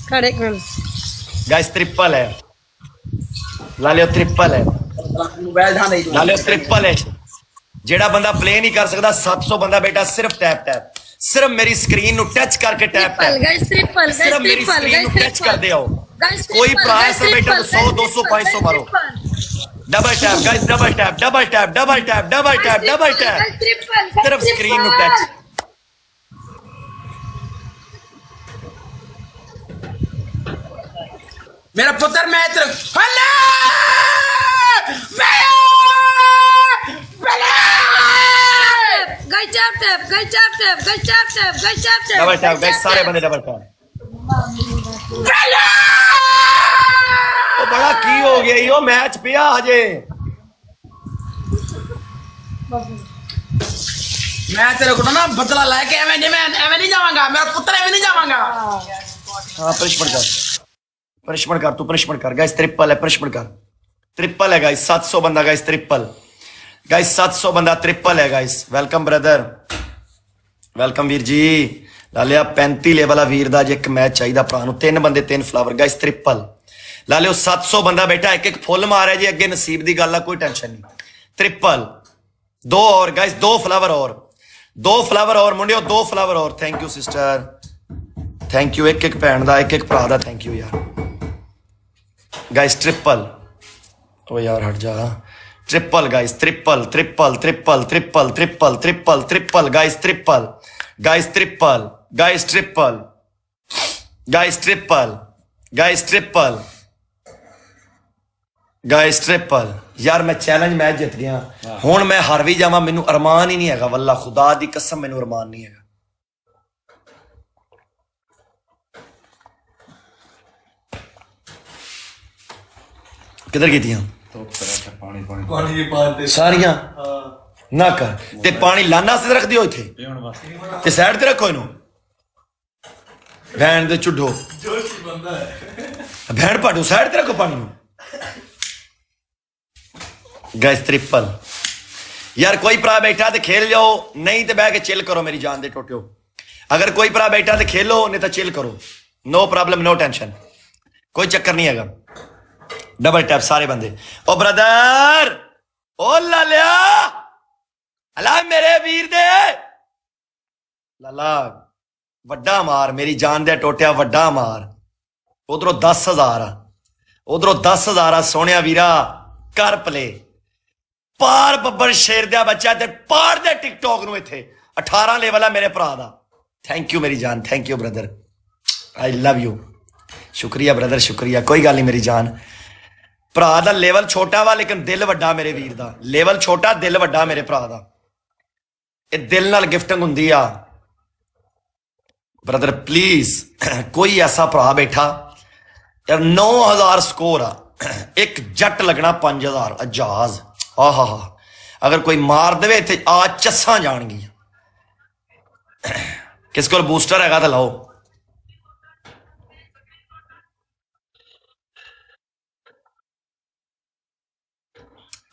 खड़े एक minute guys triple है, ला लियो ट्रिपल है, ला लियो ट्रिपल है। जेड़ा बंदा प्ले नहीं कर सकता 700 बंदा बेटा सिर्फ टैप टैप, सिर्फ मेरी स्क्रीन नु टच करके tap triple tap, guys triple सिर्फ मेरी स्क्रीन नु टच कर दे आओ। कोई प्राइस है बेटा तो 100 200 500 मारो। Double tap guys, double tap, double tap, double tap, double tap, double tap, सिर्फ स्क्रीन नु टच। मेरा पुत्र मैं तेरे guys tap tap guys tap tap guys tap tap guys tap tap double tap guys, सारे बंदे डबल टैप। ओ बड़ा की हो गया यो मैच पिया हजे। मैं तेरे को ना बदला लेके एवं नहीं जाऊंगा, मेरा पुत्र एवं नहीं जाऊंगा। हाँ पनिशमेंट कर, पनिशमेंट कर, तू पनिशमेंट कर। गाइस ट्रिपल है, पनिशमेंट कर। ट्रिपल है गाइस, 700 बंदा गाइस, ट्रिपल गाइस, 700 बंदा ट्रिपल है guys. Welcome brother, welcome Veer ji. ला लिया 35 लेवल वीर दा, जे एक मैच चाहिए भरा नूं, 3 बंदे 3 फ्लावर गाइस, ट्रिपल ला लियो। 700 बंदा बेटा, एक एक फुल मार है जी, अगे नसीब की गल है, कोई टेंशन नहीं। ट्रिपल 2 और गाइस, 2 फ्लावर और, 2 फ्लावर और मुंडियो, 2 फ्लावर और। Thank you sister, thank you. एक एक भैन का, एक एक भरा का थैंक यू यार। गाइस ट्रिपल, ओ यार हट जा। Triple guys, triple triple triple triple triple triple triple guys, triple guys, triple guys, triple guys, triple guys, triple guys, triple. यार मैं चैलेंज मैच जित गया, हुण मैं हार भी जावां मैनू अरमान ही नहीं है, वल्ला खुदा दी कसम मैनू अरमान नहीं है। किधर कीतियां सारियां ना कर ते पानी लाना से रख दियो इथे ते साइड ते रखो इनू। भैन दे चुड्ढो, भैन पाटो, साइड ते रखो पानी नू। Guys triple. यार कोई भरा बैठा ते खेल जाओ, नहीं तो बह के चिल करो मेरी जान दे टोटियो। अगर कोई भरा बैठा तो खेलो, नहीं तो चिल करो, नो प्रॉब्लम, नो टेंशन, कोई चक्कर नहीं है। डबल टैप सारे बंदे। ओ ब्रदर, ओ लालिया, अला मेरे वीर दे लाला, वड्डा मार मेरी जान दे टोटिया, वड्डा मार। उधरों 10,000, उधरों 10,000 सोनिया वीरा, कर प्ले पार बब्बर शेर दिया बच्चा ते पार दे टिकटॉक नूं इत्थे 18 लेवल है मेरे भरा दा। थैंक यू मेरी जान, thank you brother, I love you. शुक्रिया ब्रदर, शुक्रिया, कोई गल नहीं मेरी जान। भरा दा लेवल छोटा वा लेकिन दिल वड्डा मेरे वीर दा, लेवल छोटा दिल वड्डा मेरे भरा दा। ये दिल नाल गिफ्टिंग हुंदी आ ब्रदर। प्लीज कोई ऐसा भरा बैठा यार, 9,000 स्कोर आ, एक जट लगना 5,000 जहाज। हा हा हा, अगर कोई मार दे इत्थे आ चस्सां जाणगियां। किस कोल बूस्टर हैगा तो लाओ।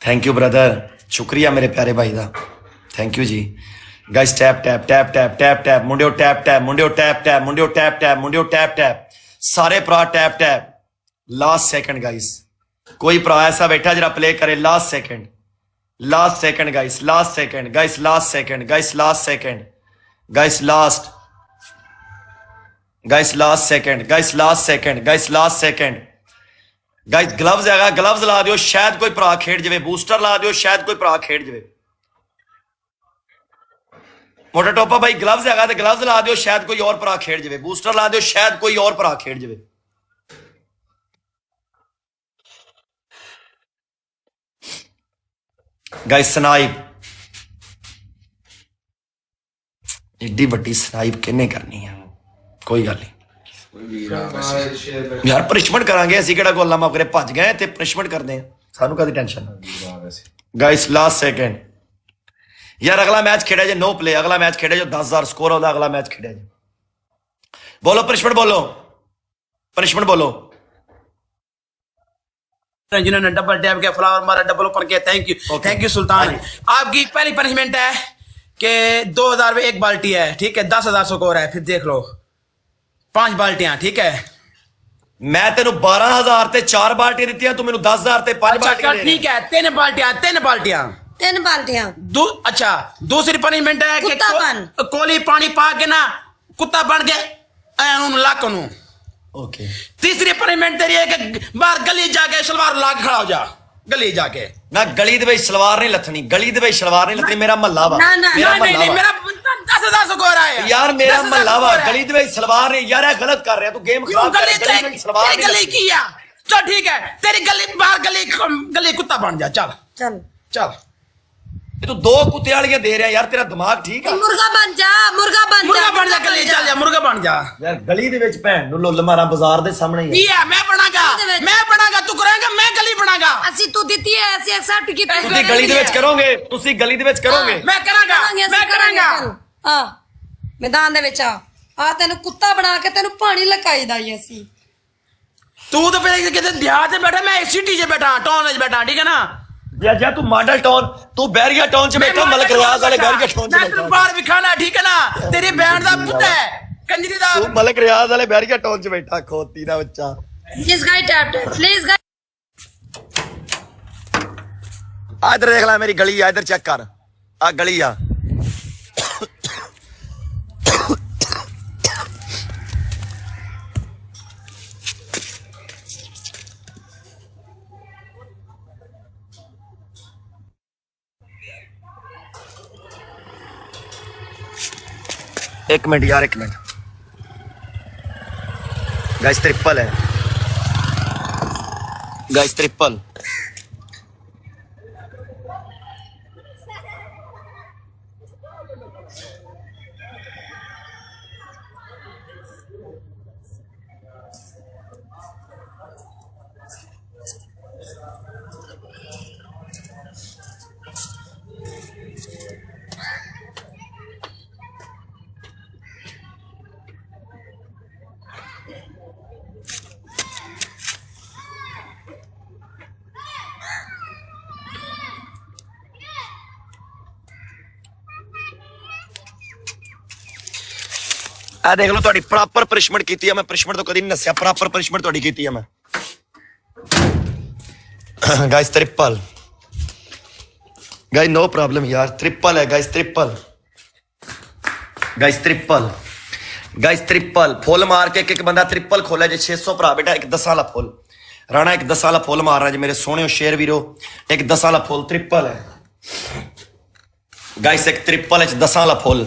थैंक यू ब्रदर, शुक्रिया मेरे प्यारे भाई दा, thank you ji. Guys tap tap tap tap tap tap मुंडियो, टैप टैप मुंडियो, टैप टैप मुंडियो, टैप टैप मुंडियो, टैप टैप सारे भरा tap tap. Last second guys, कोई भरा ऐसा बैठा जरा प्ले करे last second, last second guys, last second guys, last second guys, last second guys, last guys, last second guys, last second guys, last second guys. Gloves है, gloves ला दियो, शायद कोई भरा खेड जावे। बूस्टर ला दियो, शायद कोई भरा खेड जावे। मोटा टोपा भाई ग्लव्स है तो ग्लव्स ला दियो, शायद कोई और भरा खेड जावे। बूस्टर ला दियो, शायद कोई और भरा खेड जावे। गाइस स्नाइप, एड्डी वड्डी स्नाइप किन्ने करनी है, कोई गल नहीं यार, पनिशमेंट करांगे असीं किहड़ा गोला माफ करे भज गए ते पनिशमेंट करदे हैं, सानू कादी टेंशन। गाइस लास्ट सेकंड यार, अगला मैच खेड़ा जे, नो प्ले, अगला मैच खेड़ा जो 10,000 स्कोर होता, अगला मैच खेड़ा जे। बोलो पनिशमेंट, बोलो पनिशमेंट, बोलो। जिन्होंने डबल टैप किया, फ्लावर मारा, डबल ओपन किया, थैंक यू, थैंक यू सुल्तान। आपकी पहली पनिशमेंट है कि 2,000 में एक बाल्टी है, ठीक है, 10,000 स्कोर है, फिर देख लो 5 बाल्टियां, ठीक है। मैं तेन 12,000 ਤੇ 4 ਬਾਲਟੀਆਂ ਦਿੱਤੀਆਂ ਤੂੰ ਮੈਨੂੰ 10,000 ਤੇ 5 अच्छा ਬਾਲਟੀਆਂ चल ठीक है 3 बाल्टियां 3 बाल्टियां 3 बाल्टियां अच्छा दूसरी पनिशमेंट है कि कुत्ता बन। कोली पानी पा के ना कुत्ता बन के लाक नू ओके तीसरी पनिशमेंट तेरी है कि बाहर गली जाके सलवार ला के खड़ा हो जा गली जाके ना गली ਦੇ ਵਿੱਚ ਸਲਵਾਰ ਨਹੀਂ ਲੱਥਣੀ ਗਲੀ ਦੇ ਵਿੱਚ ਸਲਵਾਰ ਨਹੀਂ ਲੱਥਣੀ ਮੇਰਾ ਮਹੱਲਾ ਵਾ ना ना मेरा नहीं महल्ला नहीं वा। मेरा 10,000 से हो रहा है यार मेरा 10,000 ਮਹੱਲਾ से ਵਾ हो रहा है। ਗਲੀ ਦੇ ਵਿੱਚ ਸਲਵਾਰ ਨਹੀਂ ਯਾਰ ਇਹ ਗਲਤ ਕਰ ਰਿਹਾ ਤੂੰ ਗੇਮ क्यों ਖਰਾਬ ਕਰ गली ਰਿਹਾ ਗਲੀ ਵਿੱਚ ਸਲਵਾਰ तेरी ਨਹੀਂ गली ਲੱਥਣੀ। किया चल ठीक है तेरी गली बाहर गली कुत्ता बन जा चल चल चल ਇਹ ਤੂੰ 2 ਕੁੱਤੇ ਵਾਲੀਆਂ ਦੇ ਰਿਹਾ ਯਾਰ ਤੇਰਾ ਦਿਮਾਗ ਠੀਕ ਆ मुर्गा बन जा मुर्गा बन मुर्गा जा बन जा गली चल जा मुर्गा बन जा ਯਾਰ ਗਲੀ ਦੇ ਵਿੱਚ ਭੈਣ ਨੂੰ ਲੁੱਲ ਮਾਰਾਂ ਬਾਜ਼ਾਰ ਦੇ ਸਾਹਮਣੇ ਹੀ ਆ। ये मैं बनागा तू करेगा मैं गली बनागा ਅਸੀਂ ਤੂੰ ਦਿੱਤੀ ਹੈ ਅਸੀਂ ਐਕਸੈਪਟ ਕੀਤਾ ਤੁਸੀਂ ਗਲੀ ਦੇ ਵਿੱਚ ਕਰੋਗੇ ਤੁਸੀਂ ਗਲੀ ਦੇ ਵਿੱਚ ਕਰੋਗੇ मैं करांगा मैं करांगा ਹਾਂ ਮੈਦਾਨ ਦੇ ਵਿੱਚ ਆ ਤੈਨੂੰ ਕੁੱਤਾ ਬਣਾ ਕੇ ਤੈਨੂੰ ਪਾਣੀ ਲਕਾਈਦਾ ਹੀ ਅਸੀਂ तू तो पहले कहते देहात में बैठा मैं सिटी से बैठा टाउन में बैठा ठीक है ना ਜਾਂ ਤੂੰ ਮਾਡਲ ਟਾਊਨ ਤੂੰ ਬੈਰੀਆ ਟਾਊਨ ਚ ਬੈਠਾ ਮਲਕ ਰਿਆਜ਼ ਵਾਲੇ ਬੈਰੀਆ ਟਾਊਨ ਚ मैं ਬੈਠਾ बाहर भी खाना ठीक है ना तेरी बहन दा पुत्त है कंजरी दा ਤੂੰ ਮਲਕ ਰਿਆਜ਼ ਵਾਲੇ ਬੈਰੀਆ ਟਾਊਨ ਚ ਬੈਠਾ ਖੋਤੀ ਦਾ ਬੱਚਾ ਪਲੀਜ਼ ਗਾਈ ਟੈਪ ਪਲੀਜ਼ ਗਾਈ ਆ ਇਧਰ ਦੇਖ ਲੈ ਮੇਰੀ ਗਲੀ ਆ ਇਧਰ ਚੈੱਕ ਕਰ ਆ ਗਲੀ ਆ एक मिनट यार एक मिनट गाइस ट्रिपल है गाइस ट्रिपल ਆ ਦੇਖ ਲਓ ਤੁਹਾਡੀ ਪ੍ਰੋਪਰ ਪਨਿਸ਼ਮੈਂਟ ਕੀਤੀ ਆ ਮੈਂ ਪਨਿਸ਼ਮੈਂਟ ਤੋਂ ਕਦੀ ਨਹੀਂ ਨਸਿਆ ਪ੍ਰੋਪਰ ਪਨਿਸ਼ਮੈਂਟ ਤੁਹਾਡੀ ਕੀਤੀ ਆ ਮੈਂ guys triple guys no problem यार ट्रिपल है guys triple guys triple guys triple full मार के एक बंदा ट्रिपल खोला जे 600 भरा बेटा एक 10 वाला फुल राणा एक 10 वाला फुल मार रहा जी मेरे सोने शेर वीरो एक 10 वाला फुल ट्रिपल है गाइस एक ट्रिपल है 10 वाला फुल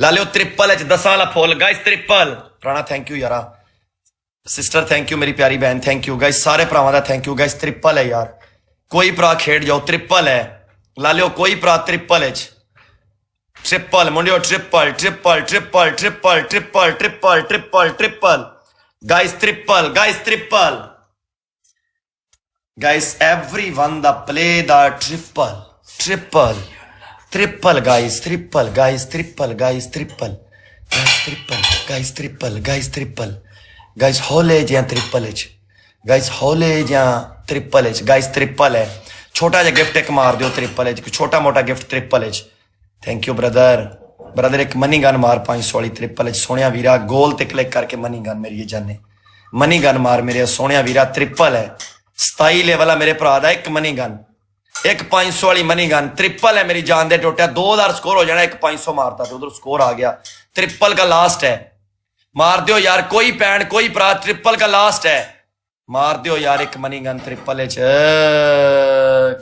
ला लियो ट्रिपल है 10 वाला full guys triple Rana thank you यारा सिस्टर थैंक यू मेरी प्यारी बहन थैंक यू गाइस सारे भरावां दा थैंक यू गाइस ट्रिपल है यार कोई भरा खेड जाओ ट्रिपल है ला लियो कोई भरा ट्रिपल है triple मुंडियो triple triple triple triple triple triple triple triple guys triple guys triple guys everyone दा प्ले दा triple triple triple guys triple guys triple guys triple guys triple guys triple guys triple guys होले या triple H guys होले या triple H guys triple है छोटा जा gift एक मार दो ट्रिपल एच छोटा मोटा gift triple H thank you brother brother एक मनी गन मार 500 वाली ट्रिपल एच सोनिया वीरा गोल ते क्लिक करके मनी गन मेरी जाने मनी गन मार मेरे सोनिया वीरा ट्रिपल है 27 लेवल है मेरे भरा दा एक मनी गन एक 500 वाली मनी गन ट्रिपल है मेरी जान दे टोटिया 2000 स्कोर हो जाना एक 500 मारता तो उधर स्कोर आ गया ट्रिपल का लास्ट है मार दियो यार कोई पैन कोई भरा ट्रिपल का लास्ट है मार दियो यार एक मनी गन ट्रिपल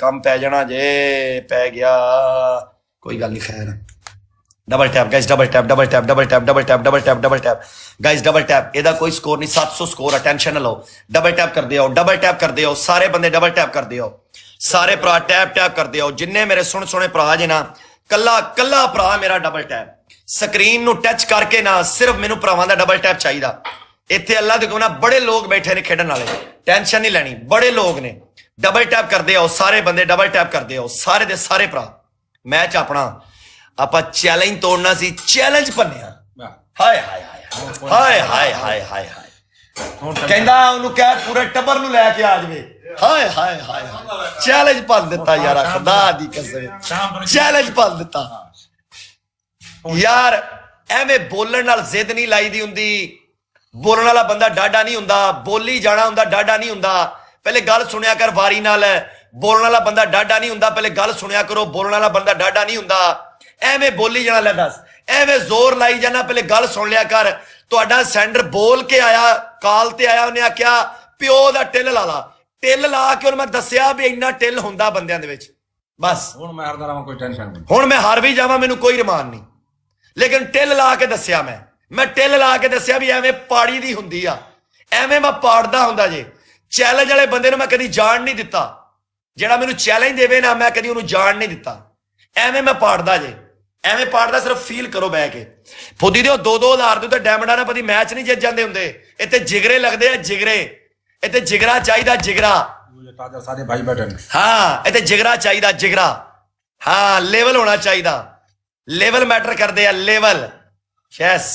कम पै जाना जे पै गया कोई गल नहीं खैर double tap guys double tap double tap double tap double tap double tap double tap guys double tap एदा कोई स्कोर नहीं 700 स्कोर है टेंशन ना लो डबल टैप कर दियो डबल टैप कर दियो सारे बंदे डबल टैप कर दियो सारे भरा टैप टैप कर दियो जिन्ने मेरे सुन सुने भरा जे ना कल्ला कल्ला भरा मेरा डबल टैप स्क्रीन नु टच करके ना सिर्फ मेनू भरावां दा डबल टैप चाहिदा इत्थे अल्लाह दे कोना बड़े लोग बैठे ने खेडन वाले टेंशन नहीं लेनी बड़े लोग ने डबल टैप कर दियो सारे बंदे डबल टैप कर दियो सारे दे सारे भरा मैच अपना आपा चैलेंज तोड़ना सी चैलेंज भन्निया हाय हाय हाय हाय हाय हाय हाय कहंदा ओनू कह पूरे टब्बर नु लेके आ जावे हाय हाय हाय चैलेंज भन दिता यार खुदा दी कसम चैलेंज भन दिता यार एवें बोलण नाल जिद नहीं लाई दी हुंदी ਬੋਲਣ ਵਾਲਾ ਬੰਦਾ ਡਾਢਾ ਨਹੀਂ ਹੁੰਦਾ, ਬੋਲੀ ਜਾਣਾ ਹੁੰਦਾ, ਡਾਢਾ ਨਹੀਂ ਹੁੰਦਾ। ਪਹਿਲੇ ਗੱਲ ਸੁਣਿਆ ਕਰ ਵਾਰੀ ਨਾਲ। ਬੋਲਣ ਵਾਲਾ ਬੰਦਾ ਡਾਢਾ ਨਹੀਂ ਹੁੰਦਾ, ਪਹਿਲੇ ਗੱਲ ਸੁਣਿਆ ਕਰੋ। ਬੋਲਣ ਵਾਲਾ ਬੰਦਾ ਡਾਢਾ ਨਹੀਂ ਹੁੰਦਾ, ਐਵੇਂ ਬੋਲੀ ਜਾਣਾ। ਲੈ ਦੱਸ, ਐਵੇਂ ਜ਼ੋਰ ਲਾਈ ਜਾਣਾ, ਪਹਿਲੇ ਗੱਲ ਸੁਣ ਲਿਆ ਕਰ। ਤੁਹਾਡਾ ਸੈਂਡਰ ਬੋਲ ਕੇ ਆਇਆ, ਕਾਲ ਤੇ ਆਇਆ, ਉਹਨੇ ਆਖਿਆ ਪਿਓ ਦਾ ਟਿੱਲ ਲਾ ਲਾ। ਟਿੱਲ ਲਾ ਕੇ ਉਹਨੂੰ ਮੈਂ ਦੱਸਿਆ ਵੀ ਇੰਨਾ ਟਿੱਲ ਹੁੰਦਾ ਬੰਦਿਆਂ ਦੇ ਵਿੱਚ। ਬਸ ਹੁਣ ਮੈਂ ਹਰਦਾ ਰਹਾਂ, ਕੋਈ ਟੈਨਸ਼ਨ ਨਹੀਂ। ਹੁਣ ਮੈਂ ਹਾਰ ਵੀ ਜਾਵਾਂ, ਮੈਨੂੰ ਕੋਈ ਰਮਾਨ ਨਹੀਂ, ਲੇਕਿਨ ਟਿੱਲ ਲਾ ਕੇ ਦੱਸਿਆ। ਮੈਂ ਟਿੱਲ ਲਾ ਕੇ ਦੱਸਿਆ ਵੀ ਐਵੇਂ ਪਾੜੀ ਦੀ ਹੁੰਦੀ ਆ, ਐਵੇਂ ਮੈਂ ਪਾੜਦਾ ਹੁੰਦਾ ਜੇ। ਚੈਲੰਜ ਵਾਲੇ ਬੰਦੇ ਨੂੰ ਮੈਂ ਕਦੀ ਜਾਣ ਨਹੀਂ ਦਿੱਤਾ। ਜਿਹੜਾ ਮੈਨੂੰ ਚੈਲੰਜ ਦੇਵੇ ਨਾ, ਮੈਂ ਕਦੀ ਉਹਨੂੰ ਜਾਣ ਨਹੀਂ ਦਿੱਤਾ। ਐਵੇਂ ਮੈਂ ਪਾੜਦਾ ਜੇ, ਐਵੇਂ ਪਾੜਦਾ। ਸਿਰਫ ਫੀਲ ਕਰੋ ਬਹਿ ਕੇ। ਫੁੱਦੀ ਦੇ 2-2 ਹਜ਼ਾਰ ਦੇ ਉੱਤੇ ਡਾਇਮੰਡਾਂ ਨਾਲ ਕਦੀ ਮੈਚ ਨਹੀਂ ਜਿੱਤ ਜਾਂਦੇ ਹੁੰਦੇ। ਇੱਥੇ ਜਿਗਰੇ ਲੱਗਦੇ ਆ, ਜਿਗਰੇ। ਇੱਥੇ ਜਿਗਰਾ ਚਾਹੀਦਾ, ਜਿਗਰਾ। ताजा सारे भाई बैठे हैं। ਹਾਂ, ਇੱਥੇ ਜਿਗਰਾ ਚਾਹੀਦਾ, ਜਿਗਰਾ। ਹਾਂ, ਲੈਵਲ ਹੋਣਾ ਚਾਹੀਦਾ। ਲੈਵਲ ਮੈਟਰ ਕਰਦੇ ਆ, ਲੈਵਲ। ਯੈਸ,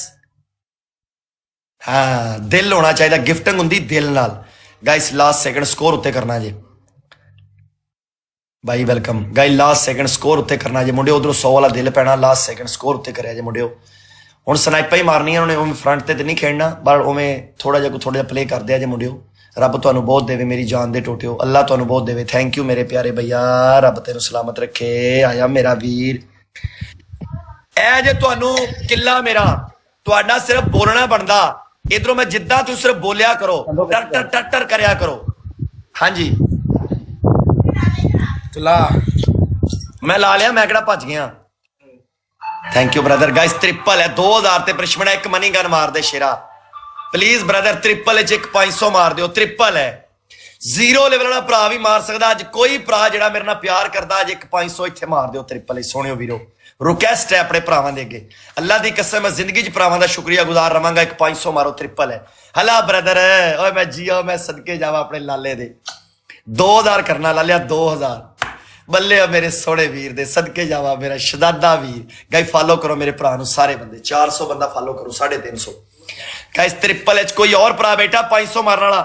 ਹਾਂ, ਦਿਲ ਹੋਣਾ ਚਾਹੀਦਾ। ਗਿਫਟਿੰਗ ਹੁੰਦੀ ਦਿਲ ਨਾਲ। ਗਾਇਸ ਲਾਸਟ ਸੈਕਿੰਡ ਸਕੋਰ ਉੱਤੇ ਕਰਨਾ ਜੇ ਬਾਈ, welcome. Guys last second score ਉੱਤੇ ਕਰਨਾ ਜੇ ਮੁੰਡਿਓ। ਉਧਰੋਂ 100 ਵਾਲਾ ਦਿਲ ਪੈਣਾ, ਲਾਸਟ ਸੈਕਿੰਡ ਸਕੋਰ ਉੱਤੇ ਕਰਿਆ ਜੇ ਮੁੰਡਿਓ। ਹੁਣ ਸਨਾਈਪਾਂ ਹੀ ਮਾਰਨੀਆਂ ਉਹਨੇ, ਉਵੇਂ ਫਰੰਟ ਤੇ ਨਹੀਂ ਖੇਡਣਾ, ਪਰ ਉਵੇਂ ਥੋੜਾ ਜਿਹਾ ਪਲੇ ਕਰਦੇ ਆ ਜੇ ਮੁੰਡਿਓ। ਰੱਬ ਤੁਹਾਨੂੰ ਬਹੁਤ ਦੇਵੇ ਮੇਰੀ ਜਾਨ ਦੇ ਟੋਟਿਓ, ਅੱਲਾ ਤੁਹਾਨੂੰ ਬਹੁਤ ਦੇਵੇ। ਥੈਂਕ ਯੂ ਮੇਰੇ ਪਿਆਰੇ ਭਈਆ, ਰੱਬ ਤੈਨੂੰ ਸਲਾਮਤ ਰੱਖੇ। ਆਇਆ ਮੇਰਾ ਵੀਰ। ਇਹ ਜੇ ਤੁਹਾਨੂੰ ਕਿੱਲਾ ਮੇਰਾ, ਤੁਹਾਡਾ ਸਿਰਫ ਬੋਲਣਾ ਬਣਦਾ। ਇਧਰੋਂ ਮੈਂ ਜਿੱਦਾਂ ਤੁਸੀਂ ਸਿਰਫ ਬੋਲਿਆ ਕਰੋ, ਟਰ ਟਰ ਟਰ ਟਰ ਕਰਿਆ ਕਰੋ। ਹਾਂਜੀ, चला ਮੈਂ ਲਾ ਲਿਆ, ਮੈਂ ਕਿਹੜਾ ਭੱਜ ਗਿਆ। Thank you brother. Guys triple ਹੈ, 2000 ਤੇ ਪ੍ਰਿਸ਼ਮਣ ਹੈ। ਇੱਕ ਮਨੀ ਗਨ ਮਾਰ ਦੇ ਸ਼ੇਰਾ ਪਲੀਜ਼ ਬ੍ਰਦਰ। ਟ੍ਰਿਪਲ ਚ ਇੱਕ 500 ਮਾਰ ਦਿਓ। ਟ੍ਰਿਪਲ ਹੈ, 0 ਲੈਵਲ ਵਾਲਾ ਭਰਾ ਵੀ ਮਾਰ ਸਕਦਾ। ਅੱਜ ਕੋਈ ਭਰਾ ਜਿਹੜਾ ਮੇਰੇ ਨਾਲ ਪਿਆਰ ਕਰਦਾ, ਅੱਜ ਇੱਕ 500 ਇੱਥੇ ਮਾਰ ਦਿਓ ਟ੍ਰਿਪਲ। ਸੋਹਣਿਓ ਵੀਰੋ, ਰਿਕੁਐਸਟ ਹੈ ਆਪਣੇ ਭਰਾਵਾਂ ਦੇ ਅੱਗੇ। ਅੱਲਾ ਦੀ ਕਸਮ, ਮੈਂ ਜ਼ਿੰਦਗੀ 'ਚ ਭਰਾਵਾਂ ਦਾ ਸ਼ੁਕਰੀਆ ਗੁਜ਼ਾਰ ਰਵਾਂਗਾ। ਇੱਕ 500 ਮਾਰੋ, ਟ੍ਰਿਪਲ ਹੈ। ਹਲਾ ਬ੍ਰਦਰ, ਓਏ ਮੈਂ ਜੀਓ, ਮੈਂ ਸਦਕੇ ਜਾਵਾਂ ਆਪਣੇ ਲਾਲੇ ਦੇ। 2000 ਕਰਨਾ ਲਾਲਿਆ, 2000 ਬੱਲੇ ਆ ਮੇਰੇ ਸੋਹਣੇ ਵੀਰ ਦੇ, ਸਦਕੇ ਜਾਵਾ ਮੇਰਾ ਸ਼ਦਾਦਾ ਵੀਰ। ਗਾਈ ਫਾਲੋ ਕਰੋ ਮੇਰੇ ਭਰਾ ਨੂੰ, ਸਾਰੇ ਬੰਦੇ 400 ਬੰਦਾ ਫਾਲੋ ਕਰੋ, 350। ਗਾਇਸ ਟ੍ਰਿਪਲ ਚ ਕੋਈ ਹੋਰ ਭਰਾ ਬੈਠਾ 500 ਮਾਰਨ ਵਾਲਾ?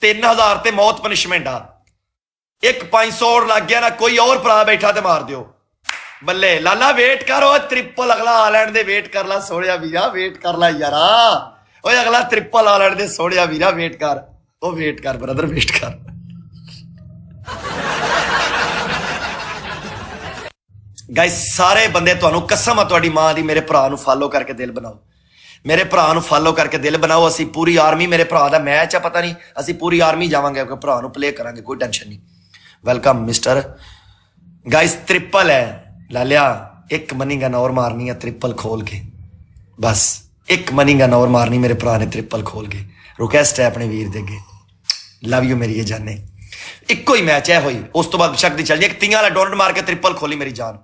3000 ਤੇ ਮੌਤ ਪਨਿਸ਼ਮੈਂਟ ਆ। ਇੱਕ 500 ਹੋਰ ਲੱਗ ਗਿਆ ਨਾ, ਕੋਈ ਹੋਰ ਭਰਾ ਬੈਠਾ ਤੇ ਮਾਰ ਦਿਓ। ਬੱਲੇ ਲਾਲਾ, ਵੇਟ ਕਰੋ। ਟ੍ਰਿਪਲ ਅਗਲਾ ਆ ਲੈਣ ਦੇ, ਵੇਟ ਕਰ ਲਾ ਸੋਹਣਿਆ ਵੀਰਾ, ਵੇਟ ਕਰ ਲਾ ਯਾਰਾ। ਓਏ ਅਗਲਾ ਟ੍ਰਿਪਲ ਆ ਲੈਣ ਦੇ ਸੋਹਣਿਆ ਵੀਰਾ, ਵੇਟ ਕਰ। ਉਹ ਵੇਟ ਕਰ ਬ੍ਰਦਰ, ਵੇਟ ਕਰ। ਗਾਇਸ ਸਾਰੇ ਬੰਦੇ, ਤੁਹਾਨੂੰ ਕਸਮ ਆ ਤੁਹਾਡੀ ਮਾਂ ਦੀ, ਮੇਰੇ ਭਰਾ ਨੂੰ ਫਾਲੋ ਕਰਕੇ ਦਿਲ ਬਣਾਓ। ਮੇਰੇ ਭਰਾ ਨੂੰ ਫਾਲੋ ਕਰਕੇ ਦਿਲ ਬਣਾਓ। ਅਸੀਂ ਪੂਰੀ ਆਰਮੀ, ਮੇਰੇ ਭਰਾ ਦਾ ਮੈਚ ਆ, ਪਤਾ ਨਹੀਂ, ਅਸੀਂ ਪੂਰੀ ਆਰਮੀ ਜਾਵਾਂਗੇ, ਭਰਾ ਨੂੰ ਪਲੇ ਕਰਾਂਗੇ, ਕੋਈ ਟੈਨਸ਼ਨ ਨਹੀਂ। Welcome mister. ਗਾਇਸ ਟ੍ਰਿਪਲ ਹੈ ਲਾਲਿਆ, ਇੱਕ ਮਨੀ ਗਨ ਔਰ ਮਾਰਨੀ ਹੈ ਟ੍ਰਿਪਲ ਖੋਲ ਕੇ। ਬਸ ਇੱਕ ਮਨੀ ਗਨ ਔਰ ਮਾਰਨੀ ਮੇਰੇ ਭਰਾ ਨੇ ਟ੍ਰਿਪਲ ਖੋਲ ਕੇ। ਰਿਕੁਐਸਟ ਹੈ ਆਪਣੇ ਵੀਰ ਦੇ ਅੱਗੇ। ਲਵ ਯੂ ਮੇਰੀ ਇਹ ਜਾਨੇ। ਇੱਕੋ ਹੀ ਮੈਚ ਹੈ ਹੋਈ, ਉਸ ਤੋਂ ਬਾਅਦ ਬਸ਼ੱਕ ਦੀ ਚੱਲ ਜੀ। ਇੱਕ 30 ਵਾਲਾ ਡੋਨਟ ਮਾਰ ਕੇ ਟ੍ਰਿਪਲ ਖੋਲੀ ਮੇਰੀ ਜਾਨ।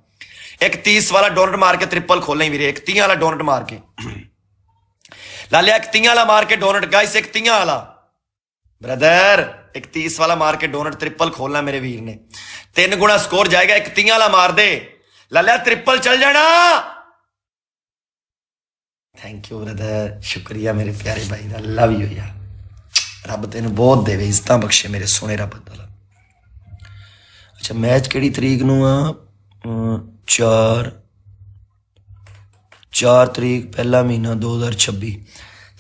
ਇੱਕ 30 ਵਾਲਾ ਡੋਨਟ ਮਾਰ ਕੇ ਟ੍ਰਿਪਲ ਖੋਲਣਾ ਵੀਰੇ। ਇੱਕ 30 ਵਾਲਾ ਡੋਨਟ ਮਾਰ ਕੇ ਲਾਲਿਆ, ਇੱਕ 30 ਵਾਲਾ ਮਾਰ ਕੇ ਡੋਨਟ। ਗਾਇਸ ਇੱਕ 30 ਵਾਲਾ ਬ੍ਰਦਰ, ਇੱਕ 30 ਵਾਲਾ ਮਾਰ ਕੇ ਡੋਨਟ ਟ੍ਰਿਪਲ ਖੋਲਣਾ ਮੇਰੇ ਵੀਰ ਨੇ। 3 ਗੁਣਾ ਸਕੋਰ ਜਾਏਗਾ। ਇੱਕ 30 ਵਾਲਾ ਮਾਰ ਦੇ ਲਾਲਿਆ, ਟ੍ਰਿਪਲ ਚੱਲ ਜਾਣਾ। ਥੈਂਕ ਯੂ ਬ੍ਰਦਰ, ਸ਼ੁਕਰੀਆ ਮੇਰੇ ਪਿਆਰੇ ਭਾਈ ਦਾ। ਲਵ ਯੂ ਯਾਰ, ਰੱਬ ਤੈਨੂੰ ਬਹੁਤ ਦੇਵੇ, ਇੱਜ਼ਤਾਂ ਬਖਸ਼ੇ ਮੇਰੇ ਸੋਹਣੇ ਰੱਬ ਦਾ। ਅੱਛਾ, ਮੈਚ ਕਿਹੜੀ ਤਰੀਕ ਨੂੰ ਆ? 4 ਤਰੀਕ ਪਹਿਲਾ ਮਹੀਨਾ 2026।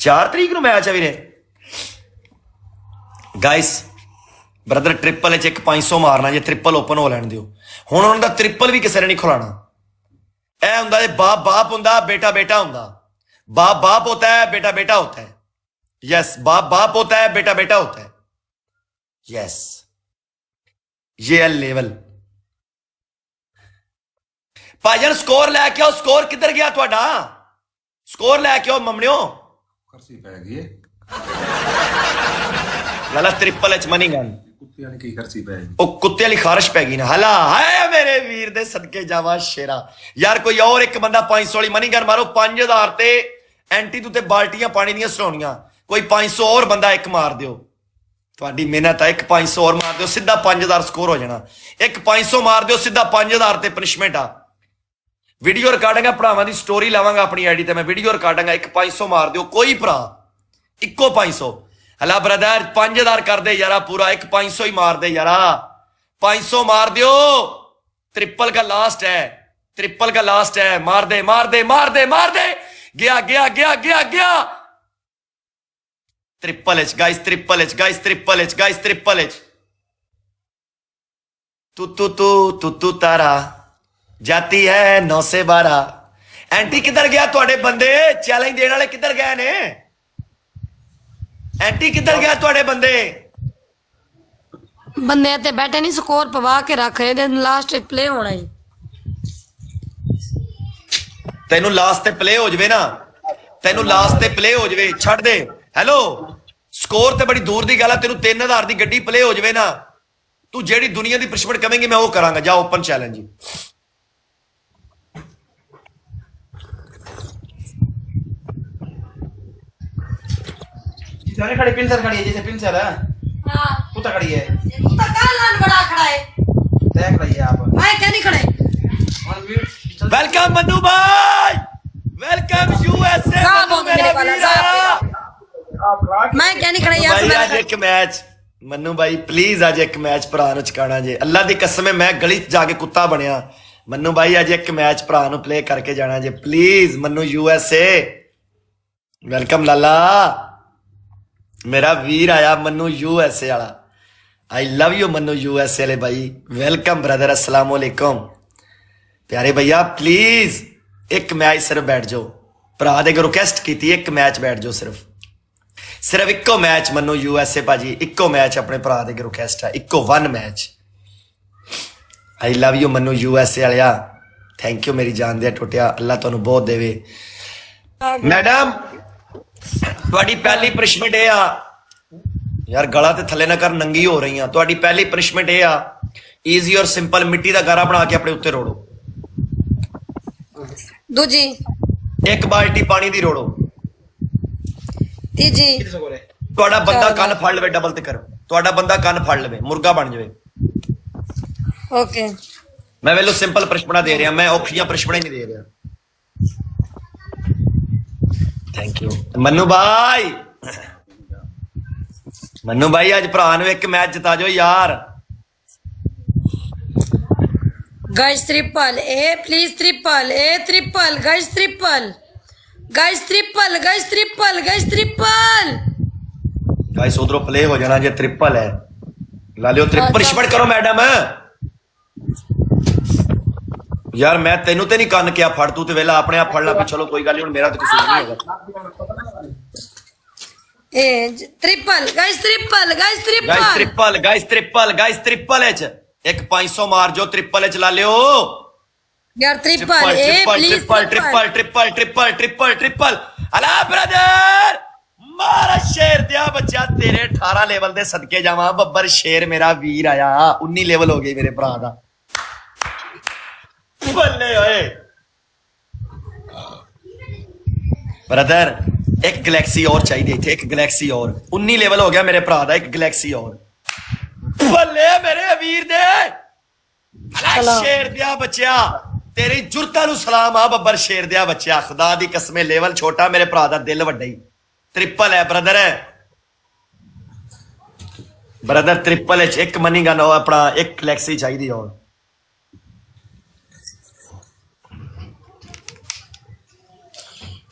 4 ਤਰੀਕ ਨੂੰ ਮੈਚ ਆ ਵੀਰੇ। ਗਾਇਸ ਬ੍ਰਦਰ ਟ੍ਰਿਪਲ ਚ ਇੱਕ 500 ਮਾਰਨਾ ਜੇ, ਟ੍ਰਿਪਲ ਓਪਨ ਹੋ ਲੈਣ ਦਿਓ। ਹੁਣ ਉਹਨਾਂ ਦਾ ਟ੍ਰਿਪਲ ਵੀ ਕਿਸੇ ਨੇ ਨਹੀਂ ਖੁਲਾਣਾ। ਇਹ ਹੁੰਦਾ ਜੇ ਬਾਪ ਬਾਪ ਹੁੰਦਾ, ਬੇਟਾ ਬੇਟਾ ਹੁੰਦਾ। बाप बाप होता है, बेटा बेटा होता है। यस, बाप बाप होता है, बेटा बेटा होता है। यस, ये है लेवल। भाईजान स्कोर लैके आओ। स्कोर किधर गया ਤੁਹਾਡਾ? स्कोर लैके आओ ममनियो। खर्ची पै गई लाला ट्रिपल एच मनी गन कुत्ते वाली की खर्ची पै गई। ਉਹ ਕੁੱਤੇ ਵਾਲੀ ਖਾਰਿਸ਼ ਪੈ ਗਈ ਨਾ। ਹਲਾ ਹਾਏ ਮੇਰੇ ਵੀਰ ਦੇ ਸਦਕੇ ਜਾਵਾ ਸ਼ੇਰਾ। ਯਾਰ ਕੋਈ ਹੋਰ ਇੱਕ ਬੰਦਾ 500 ਵਾਲੀ ਮਨੀ ਗਨ ਮਾਰੋ। 5000 ਤੇ ਐਂਟੀ ਤੂੰ ਤੇ ਬਾਲਟੀਆਂ ਪਾਣੀ ਦੀਆਂ ਸਰਾਉਣੀਆਂ। ਕੋਈ 500 ਹੋਰ ਬੰਦਾ ਇੱਕ ਮਾਰ ਦਿਓ। ਤੁਹਾਡੀ ਮਿਹਨਤ ਆ। ਇੱਕ 500 ਹੋਰ ਮਾਰ ਦਿਓ, ਸਿੱਧਾ 5000 ਸਕੋਰ ਹੋ ਜਾਣਾ। ਇੱਕ 500 ਮਾਰ ਦਿਓ, ਸਿੱਧਾ 5000 ਤੇ ਪਨਿਸ਼ਮੈਂਟ ਆ। ਵੀਡੀਓ ਰਿਕਾਰਡਿੰਗ ਆ, ਭਰਾਵਾਂ ਦੀ ਸਟੋਰੀ ਲਾਵਾਂਗਾ ਆਪਣੀ ਆਈਡੀ ਤੇ ਮੈਂ। ਵੀਡੀਓ ਰਿਕਾਰਡਿੰਗ ਆ। ਇੱਕ 500 ਮਾਰ ਦਿਓ ਕੋਈ ਭਰਾ, ਇੱਕੋ 500। ਹਲਾ ਬ੍ਰਦਰ 5000 ਕਰਦੇ ਯਾਰਾ ਪੂਰਾ। ਇੱਕ 500 ਹੀ ਮਾਰ ਦੇ ਯਾਰਾ, 500 मार दियो। ट्रिपल का लास्ट है, ट्रिपल का लास्ट है। मार दे मार दे मार दे मार दे। गया गया गया गया गया। Triple H guys, triple H guys, triple H guys, triple H. तू तारा जाती है 9 से 12। एंटी किधर गया थोड़े बंदे? चैलेंज देने वाले किधर गए ने? एंटी किधर गया थोड़े बंदे? ਬੰਦੇ ਤੇ ਬੈਠੇ ਨਹੀਂ, ਸਕੋਰ ਪਵਾ ਕੇ ਰੱਖ ਰਹੇ ਨੇ, ਲਾਸਟ ਪਲੇ ਹੋਣਾ ਹੀ। ਤੈਨੂੰ ਲਾਸਟ ਤੇ ਪਲੇ ਹੋ ਜਵੇ ਨਾ, ਤੈਨੂੰ ਲਾਸਟ ਤੇ ਪਲੇ ਹੋ ਜਵੇ, ਛੱਡ ਦੇ। ਹੈਲੋ, ਸਕੋਰ ਤੇ ਬੜੀ ਦੂਰ ਦੀ ਗੱਲ ਆ, ਤੈਨੂੰ 3000 ਦੀ ਗੱਡੀ ਪਲੇ ਹੋ ਜਵੇ ਨਾ, ਤੂੰ ਜਿਹੜੀ ਦੁਨੀਆ ਦੀ ਪਰਸ਼ਮਟ ਕਵੇਂਗੀ ਮੈਂ ਉਹ ਕਰਾਂਗਾ। ਜਾ ਓਪਨ ਚੈਲੰਜ ਜੀ। सारे खड़े पिंसर खड़ी है जैसे पिंसर है। हाँ कुत्ता खड़ी है, कुत्ता कहाँ लान बड़ा खड़ा है? देख रही है आप। मैं क्या नहीं खड़े? वेलकम मन्नू भाई, वेलकम यूएसए। साहब हो मेरे वाला साहब। मैं क्या नहीं खड़े यार? भाई मेरा आज एक मैच मन्नू भाई प्लीज, आज एक मैच भरा ਨੂੰ ਚਕਾਣਾ ਜੇ। ਅੱਲਾ ਦੀ ਕਸਮ ਹੈ ਮੈਂ ਗਲੀ 'ਚ ਜਾ ਕੇ ਕੁੱਤਾ ਬਣਿਆ। मन्नू भाई ਅੱਜ ਇੱਕ ਮੈਚ ਭਰਾ ਨੂੰ ਪਲੇ ਕਰਕੇ ਜਾਣਾ ਜੇ ਪਲੀਜ਼। मन्नू यूएसए वेलकम लाला, मेरा वीर आया मन्नू यूएसए वाला। आई लव यू मन्नू यूएसए वाले भाई, वेलकम ब्रदर, अस्सलाम वालेकुम प्यारे भैया। प्लीज एक मैच सिर्फ बैठ जाओ, भरा दे रिक्वेस्ट की, एक मैच बैठ जाओ, सिर्फ इको मैच मन्नू यूएसए भाजी, इको मैच अपने भरा दे रिक्वेस्ट है, इको one match. I love you Mannu USA Walia, thank you मेरी जान दे टुटिया, अल्लाह तुहानू बहुत देवे। मैडम ਤੁਹਾਡੀ ਪਹਿਲੀ ਪਨਿਸ਼ਮੈਂਟ ਇਹ ਆ ਯਾਰ, ਗਲਾ ਤੇ ਥੱਲੇ ਨਾ ਕਰ, ਨੰਗੀ ਹੋ ਰਹੀਆਂ। ਤੁਹਾਡੀ ਪਹਿਲੀ ਪਨਿਸ਼ਮੈਂਟ ਇਹ ਆ, ਈਜ਼ੀ ਔਰ ਸਿੰਪਲ ਮਿੱਟੀ ਦਾ ਗਾਰਾ ਬਣਾ ਕੇ ਆਪਣੇ ਉੱਤੇ ਰੋੜੋ। दूजी ਇੱਕ ਬਾਲਟੀ ਪਾਣੀ ਦੀ ਰੋੜੋ। तीजी ਤੁਹਾਡਾ ਬੰਦਾ ਕੰਨ ਫੜ ਲਵੇ, ਡਬਲ ਤੇ ਕਰੋ, ਤੁਹਾਡਾ ਬੰਦਾ ਕੰਨ ਫੜ ਲਵੇ, ਮੁਰਗਾ ਬਣ ਜਾਵੇ। ओके ਮੈਂ ਵੇਲੋ ਸਿੰਪਲ ਪਨਿਸ਼ਮੈਂਟਾਂ ਦੇ ਰਿਹਾ, ਮੈਂ ਔਖੀਆਂ ਪਨਿਸ਼ਮੈਂਟਾਂ ਨਹੀਂ ਦੇ ਰਿਹਾ। थैंक यू मन्नू भाई। मन्नू भाई आज भरा ਨੂੰ ਇੱਕ ਮੈਚ ਜਿਤਾ ਜੋ यार। Guys triple A please, triple A, triple guys, triple guys, triple guys, triple guys, triple guys उधरों प्ले हो जाना जे ट्रिपल है। ला लियो ट्रिपल पनिशमेंट करो मैडम। यार मैं तेनू ते नहीं कंन किया फड़, तू ते वेला अपने आप फड़ ला भी, चलो कोई गल नहीं, हुण मेरा तो कसूर नहीं होगा। ए triple guys, triple guys, guys triple triple guys, triple guys, triple H एक 500 मार जो, ट्रिपल एच ला लियो यार, triple triple A triple please, triple triple triple triple triple triple. अला ब्रदर मारा शेर दिया बच्चा, तेरे 18 लेवल दे सदके जावा, बब्बर शेर मेरा वीर आया, 19 लेवल हो गई मेरे भरा दा। बल्ले ओए ब्रदर, एक गैलेक्सी और चाहिए थे, एक गैलेक्सी और। 19 लेवल हो गया मेरे भरा दा, एक गैलेक्सी और। बल्ले मेरे वीर दे, अला शेर दिया बच्चा, तेरी जुरता नु सलाम आ बब्बर शेर दिया बच्चा। खुदा दी कसमे लेवल छोटा, मेरे भरा दा दिल वड्डा ही। ट्रिपल है ब्रदर, ब्रदर ट्रिपल एच एक मनी गन अपना, एक गैलेक्सी चाहिए और।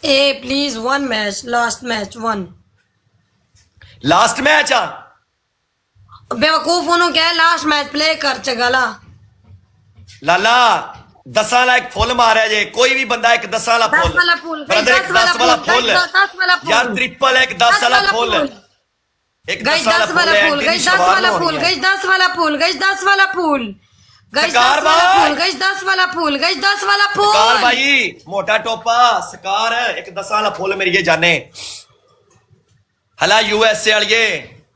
ए please one match, last match one. Last match आ बेवकूफ उन्होंने क्या लास्ट मैच प्ले कर चगला। लाला 10 वाला एक फुल मारा जे, कोई भी बंदा एक 10 वाला 10 फुल, वाला फुल, ब्रदर एक 10 वाला फुल, 10 वाला फुल यार ट्रिपल एक 10 वाला फुल, एक गाइस 10 10 वाला फुल, गाइस 10 वाला फुल, गाइस 10 वाला फुल, गाइस 10 वाला फुल, गाइस 10 वाला फुल, गाइस 10 वाला फुल, गाइस 10 वाला फुल। सकार भाई मोटा टोपा सकार एक 10 वाला फुल मेरी ये जाने। हला यूएसए वालिए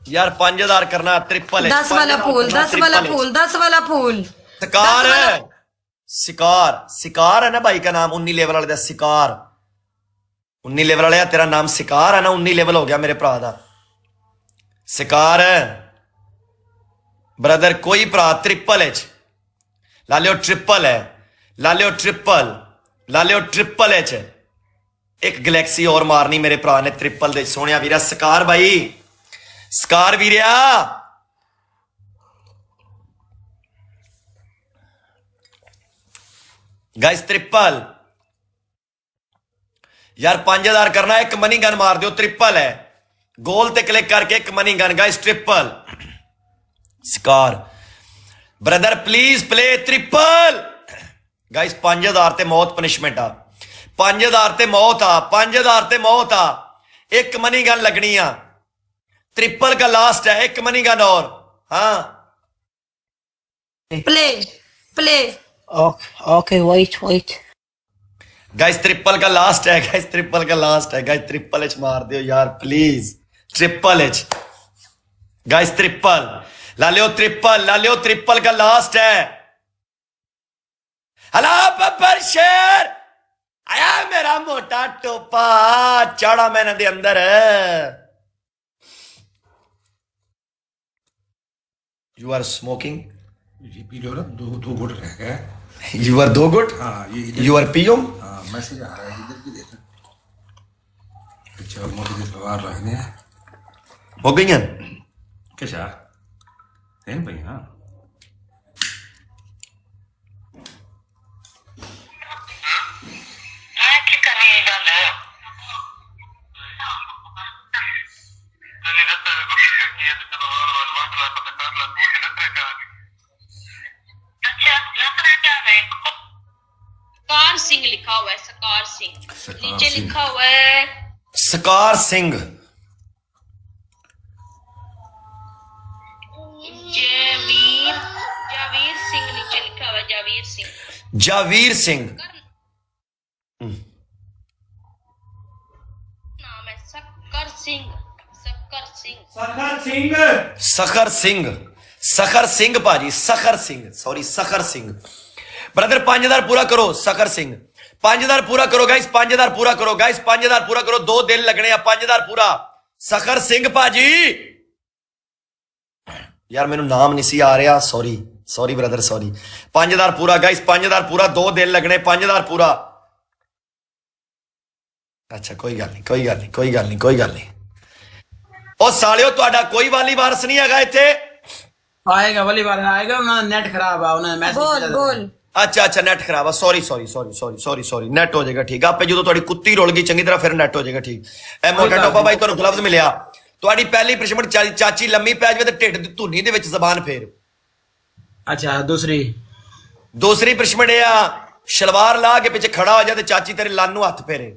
यार 5000 करना, ट्रिपल 10 वाला फूल, 10 वाला फूल, 10 वाला फूल। शिकार शिकार शिकार है ना भाई का नाम, 19 लेवल वाले दा शिकार, 19 लेवल वाले तेरा नाम शिकार है ना, 19 लेवल हो गया मेरे भरा दा शिकार है ब्रदर। कोई भरा ट्रिपल एच ला लियो, ट्रिपल है ला लियो, ट्रिपल ला लियो, ट्रिपल एच एक गैलेक्सी और मारनी मेरे भरा ने ट्रिपल दे सोनिया वीरा। शिकार भाई शिकार वीरिया, गाइस ट्रिपल यार 5000 करना, एक मनी गन मार दो, ट्रिपल है गोल ते क्लिक करके एक money gun guys triple scar brother please play triple guys 5000 ते मौत पनिशमेंट आ 5000 ते मौत आ 5000 ते मौत आ एक मनी गन लगनी आ ट्रिपल का लास्ट है एक मनी गन और हाँ play play Okay, wait. Guys triple का लास्ट है गाइस ट्रिपल का लास्ट है गाइस ट्रिपल एच मार दियो यार please triple H guys triple ला लियो ट्रिपल का लास्ट है हला बब्बर शेर आया मेरा मोटा टोपा चढ़ा मैंने दे अंदर यू आर स्मोकिंग ये पी लो ना, दो घुट रह गए। यू आर दो गुड हाँ ये यू आर पियो हाँ मैसेज आ रहा है इधर भी देखना। अच्छा मोदी के सवार रहने हो गई हैं कैसा है भाई हाँ सकार सिंह लिखा हुआ है सकार सिंह सकार नीचे सिंह। लिखा हुआ है सकार सिंह जावीर जावीर सिंह नीचे लिखा हुआ है जावीर सिंह जावीर सिंह नाम है सक्कर सिंह सक्कर सिंह सखर सिंह भाजी सखर सिंह सॉरी सखर सिंह ब्रदर 5000 पूरा करो सखर सिंह 5000 पूरा करो गाइस 5000 पूरा करो गाइस 5000 पूरा करो 2 दिन लगने आ 5000 पूरा सखर सिंह भाजी यार मैनू नाम नहीं सी आ रहा सॉरी ब्रदर सॉरी 5000 पूरा गाइस 5000 पूरा 2 दिन लगने 5000 पूरा अच्छा कोई गल नहीं ओ सालियो ਤੁਹਾਡਾ कोई वाली वारस नहीं हैगा इत्थे आएगा वाली बार आएगा उन्होंने नेट खराब है उन्होंने मैसेज बोल अच्छा नेट खराब है सॉरी नेट हो जाएगा ठीक आपे जो थोड़ी कुत्ती रुल गई चंगी तरह फिर नेट हो जाएगा ठीक ए मोटा टोपा भाई ਤੁਹਾਨੂੰ ਗਲਵਜ਼ ਮਿਲਿਆ ਤੁਹਾਡੀ ਪਹਿਲੀ ਪ੍ਰਿਸ਼ਮਣ ਚਾਚੀ ਲੰਮੀ ਪੈ ਜਾਵੇ ਤੇ ਢਿੱਡ ਦੀ ਧੁੰਨੀ ਦੇ ਵਿੱਚ ਜ਼ਬਾਨ ਫੇਰ अच्छा ਦੂਸਰੀ ਪ੍ਰਿਸ਼ਮਣ ਇਹ ਆ ਸ਼ਲਵਾਰ ਲਾ ਕੇ ਪਿੱਛੇ ਖੜਾ ਹੋ ਜਾ ਤੇ ਚਾਚੀ ਤੇਰੇ ਲੰਨ ਨੂੰ ਹੱਥ ਫੇਰੇ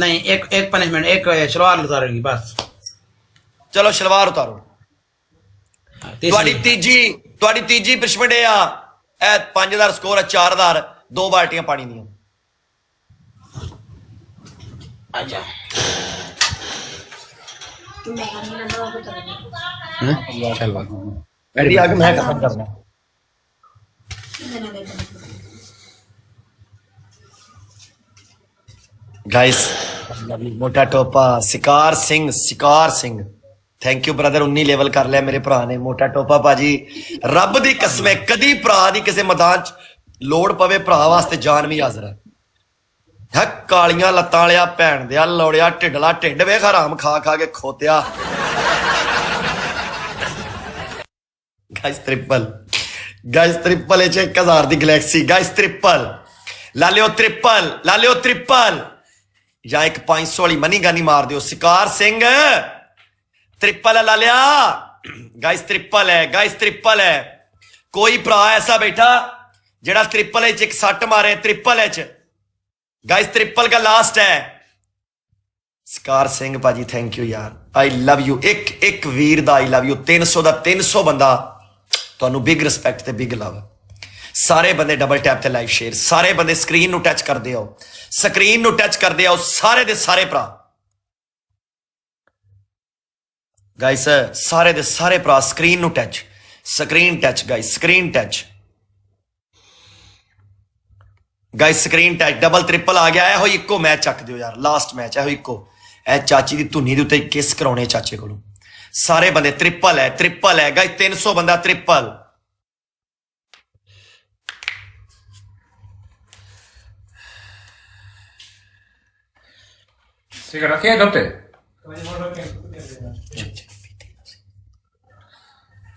नहीं एक पनिशमेंट एक शलवार उतारेगी बस ਚਲੋ ਸ਼ਲਵਾਰ ਉਤਾਰੋ तीसरी। ਤੁਹਾਡੀ ਤੀਜੀ ਪ੍ਰਿਸ਼ਮਣ ਇਹ ਆ ਇਹ 5000 ਸਕੋਰ ਹੈ 4000 2 ਬਾਲਟੀਆਂ ਪਾਣੀ ਦੀਆਂ अच्छा मेरी आगे मैं खत्म करना गाइस मोटा टोपा सिकार Singh thank you brother 19 level कर लिया मेरे भरा ने मोटा टोपा भाजी रब दी कसम है कदी भरा दी किसी मैदान च लोड़ पवे भरा वास्ते जान भी हाजर है कालियां लत्तां वालिया भैन दिया लोड़िया ढिडला ढिड वे हराम खा के खोतिया गाइस ट्रिपल 1000 दी गैलेक्सी गाइस ट्रिपल ला लियो ट्रिपल या एक 500 वाली मनी गानी मार दियो शिकार सिंह ट्रिपल ला लिया गाइस ट्रिपल है कोई भरा ऐसा बैठा जेड़ा ट्रिपल एच एक सट मारे ट्रिपल एच गाइस ट्रिपल का लास्ट है शिकार सिंह भाजी थैंक यू यार आई लव यू एक वीर दा आई लव यू 300 दा 300 बंदा ਤੁਹਾਨੂੰ बिग रिस्पेक्ट ते बिग लव सारे बंदे डबल टैप ते लाइव शेयर सारे बंदे स्क्रीन नु टच करदे आओ सारे दे सारे भरा गाइस सारे दे सारे भरा स्क्रीन नु touch guys screen touch double triple आ गया है इको मैच चक दियो यार लास्ट मैच है इको ए चाची दी धुनी दे उत्ते किस कराने चाचे कोलों सारे बंदे ट्रिपल है गाइस 300 बंदा ट्रिपल ठीक है रखिए डॉक्टर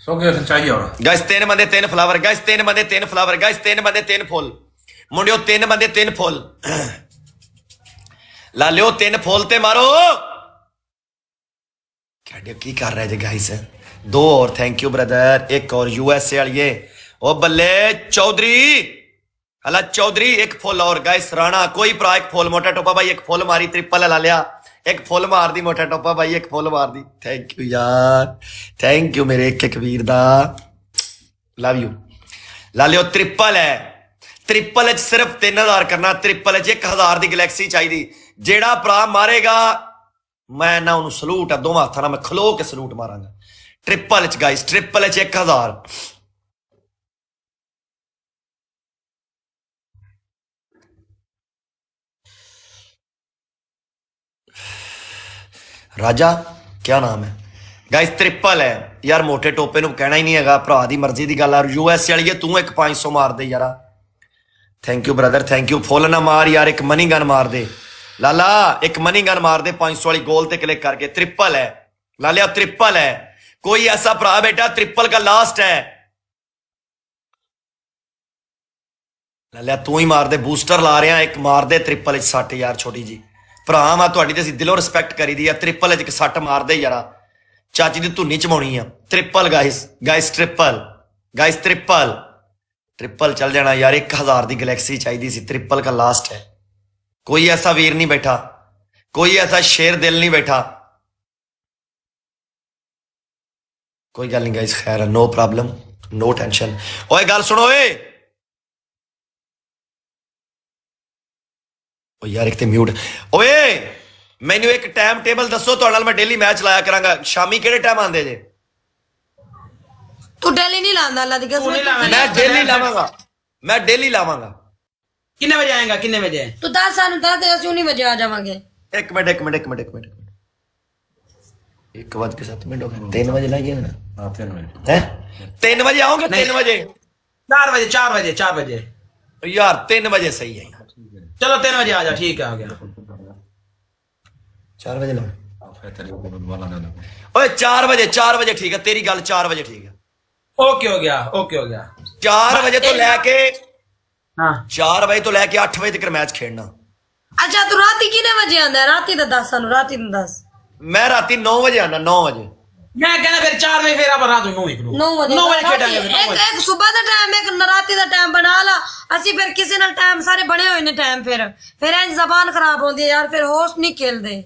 सो गया चाहिए और गाइस 3 बंदे 3 फ्लावर गाइस 3 बंदे 3 फ्लावर गाइस 3 बंदे 3 फुल मुंडियो 3 बंदे 3 फुल ला लियो 3 फुल ते मारो ਸਾਡੇ ਕੀ ਕਰ ਰਹੇ ਜੇ ਗਾइस 2 और थैंक यू ब्रदर एक और यूएसए वालिए ओ बल्ले चौधरी हला चौधरी एक फुल और गाइस राणा कोई भरा एक फुल मोटा टोपा भाई एक फुल मारी ट्रिपल ला लिया एक फुल मार दी मोटा टोपा भाई एक फुल मार दी थैंक यू यार थैंक यू मेरे एक वीर दा लव यू ला लियो ट्रिपल है ट्रिपल च सिर्फ 3000 करना ट्रिपल च 1000 की गैलेक्सी चाहिए जेड़ा भरा मारेगा मैं ना उन्होंने सलूट है दोवां हत्थां नाल मैं खलो के सलूट मारांगा ट्रिपल च गाइस ट्रिपल च 1000 राजा क्या नाम है गाइस ट्रिपल है यार मोटे टोपे नु कहना ही नहीं है भरा दी मर्जी की गल यूएस वाली है तू एक 500 मार दे यार thank you brother thank you full ना मार यार एक मनी गन मार दे लाला एक मनी गन मार दे 500 वाली गोल ते क्लिक करके ट्रिपल है लालिया ट्रिपल है कोई ऐसा भरा बेटा ट्रिपल का लास्ट है लालिया तू ही मार दे बूस्टर ला रहे हैं एक मार दे ट्रिपल 60 यार छोटी जी भरा मैं तुहाडी ते दिलों रिस्पैक्ट करी दी है ट्रिपल च 60 मार दे यार चाची दी धुनी चमाउणी है triple guys guys triple guys triple triple चल जाना यार 1000 की गैलेक्सी चाहिए सी ट्रिपल का लास्ट है कोई ऐसा वीर नहीं बैठा कोई ऐसा शेर दिल नहीं बैठा कोई गल नहीं गाइस खैर है नो प्रॉब्लम नो टेंशन ओए गल सुनो ओए ओ यार एक ते म्यूट ओए मैनू एक टाइम टेबल दसो तुहाडे नाल मैं डेली मैच लाया करांगा शामी केड़े टाइम आंदे जे तू डेली नहीं लांदा अल्लाह दी कसम मैं डेली लावांगा मैं डेली लावांगा कितने बजे आएगा कितने बजे तू 10 सानू दस दे ਅਸੀਂ 19 ਵਜੇ ਆ ਜਾਵਾਂਗੇ एक मिनट 1:07 हो गए 3 बजे लाइए ना हाँ 3 बजे हैं 3 बजे आओगे 3 बजे 4 बजे यार 3 बजे सही है चलो 3 बजे आ जाओ ठीक है आ गया 4 बजे लो आप है तेरे को वाला ना ओए 4 बजे ठीक है तेरी गल 4 बजे ठीक है ओके हो गया 4 बजे तो लेके हाँ 4 बजे तो लेके 8 बजे तक मैच खेलना ਅੱਛਾ ਤੂੰ ਰਾਤੀ ਕਿੰਨੇ ਵਜੇ ਆਂਦਾ ਰਾਤੀ ਦਾ ਦੱਸ ਸਾਨੂੰ ਰਾਤੀ ਨੂੰ ਦੱਸ मैं राती 9 बजे आना 9 बजे मैं कहना फिर 4 बजे फिर आप रात में 9 ਵਜੇ 9 बजे खेलेंगे फिर 9 ਇੱਕ बजे ਇੱਕ ਸਵੇਰ ਦਾ ਟਾਈਮ ਇੱਕ ਰਾਤੀ ਦਾ ਟਾਈਮ ਬਣਾ ਲਾ ਅਸੀਂ ਫਿਰ ਕਿਸੇ ਨਾਲ ਟਾਈਮ ਸਾਰੇ ਬਣੇ ਹੋਏ ਨੇ ਟਾਈਮ ਫਿਰ ਇੰਜ ਜ਼ਬਾਨ ਖਰਾਬ ਹੁੰਦੀ ਹੈ ਯਾਰ ਫਿਰ ਹੋਸਟ ਨਹੀਂ ਖੇਲਦੇ